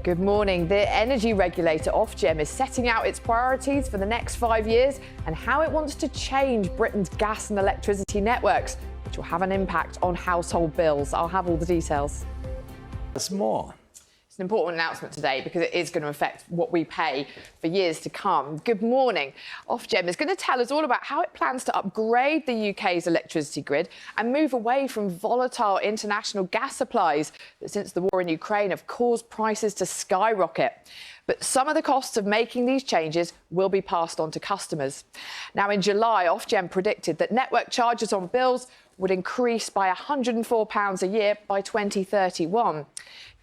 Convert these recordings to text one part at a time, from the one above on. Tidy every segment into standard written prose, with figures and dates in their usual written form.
Good morning. The energy regulator Ofgem is setting out its priorities for the next 5 years and how it wants to change Britain's gas and electricity networks, which will have an impact on household bills. I'll have all the details. There's more. It's an important announcement today because it is going to affect what we pay for years to come. Good morning. Ofgem is going to tell us all about how it plans to upgrade the UK's electricity grid and move away from volatile international gas supplies that since the war in Ukraine have caused prices to skyrocket. But some of the costs of making these changes will be passed on to customers. Now, in July, Ofgem predicted that network charges on bills would increase by £104 a year by 2031.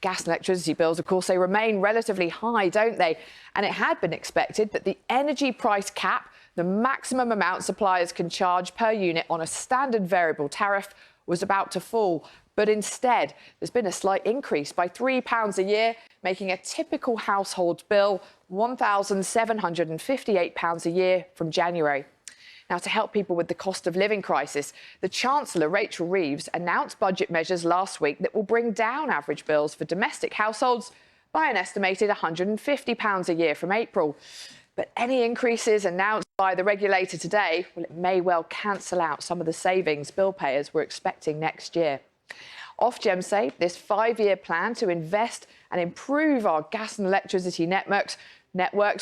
Gas and electricity bills, of course, they remain relatively high, don't they? And it had been expected that the energy price cap, the maximum amount suppliers can charge per unit on a standard variable tariff, was about to fall. But instead, there's been a slight increase by £3 a year, making a typical household bill £1,758 a year from January. Now, to help people with the cost of living crisis, the Chancellor, Rachel Reeves, announced budget measures last week that will bring down average bills for domestic households by an estimated £150 a year from April. But any increases announced by the regulator today, well, it may well cancel out some of the savings bill payers were expecting next year. Ofgem say this 5-year plan to invest and improve our gas and electricity networks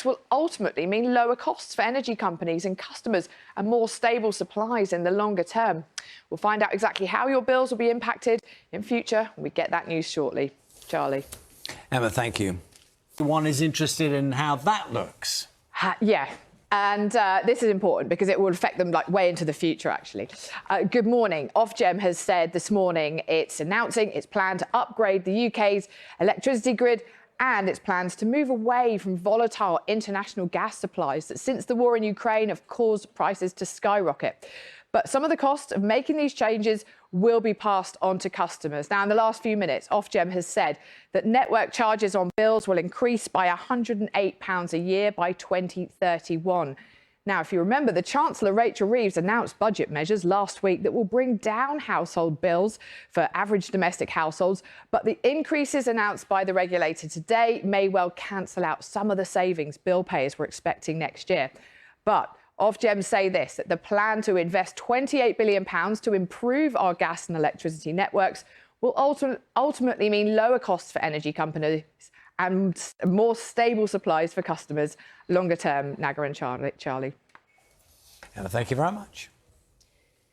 will ultimately mean lower costs for energy companies and customers and more stable supplies in the longer term. We'll find out exactly how your bills will be impacted in future when we get that news shortly. Charlie. Emma, thank you. One is interested in how that looks. Yeah. And this is important because it will affect them way into the future, actually. Good morning. Ofgem has said this morning it's announcing its plan to upgrade the UK's electricity grid and its plans to move away from volatile international gas supplies that since the war in Ukraine have caused prices to skyrocket. But some of the costs of making these changes will be passed on to customers. Now, in the last few minutes, Ofgem has said that network charges on bills will increase by £108 a year by 2031. Now, if you remember, the Chancellor, Rachel Reeves, announced budget measures last week that will bring down household bills for average domestic households. But the increases announced by the regulator today may well cancel out some of the savings bill payers were expecting next year. But Ofgem say this, that the plan to invest £28 billion to improve our gas and electricity networks will ultimately mean lower costs for energy companies and more stable supplies for customers longer term. Naga and Charlie. Emma, thank you very much.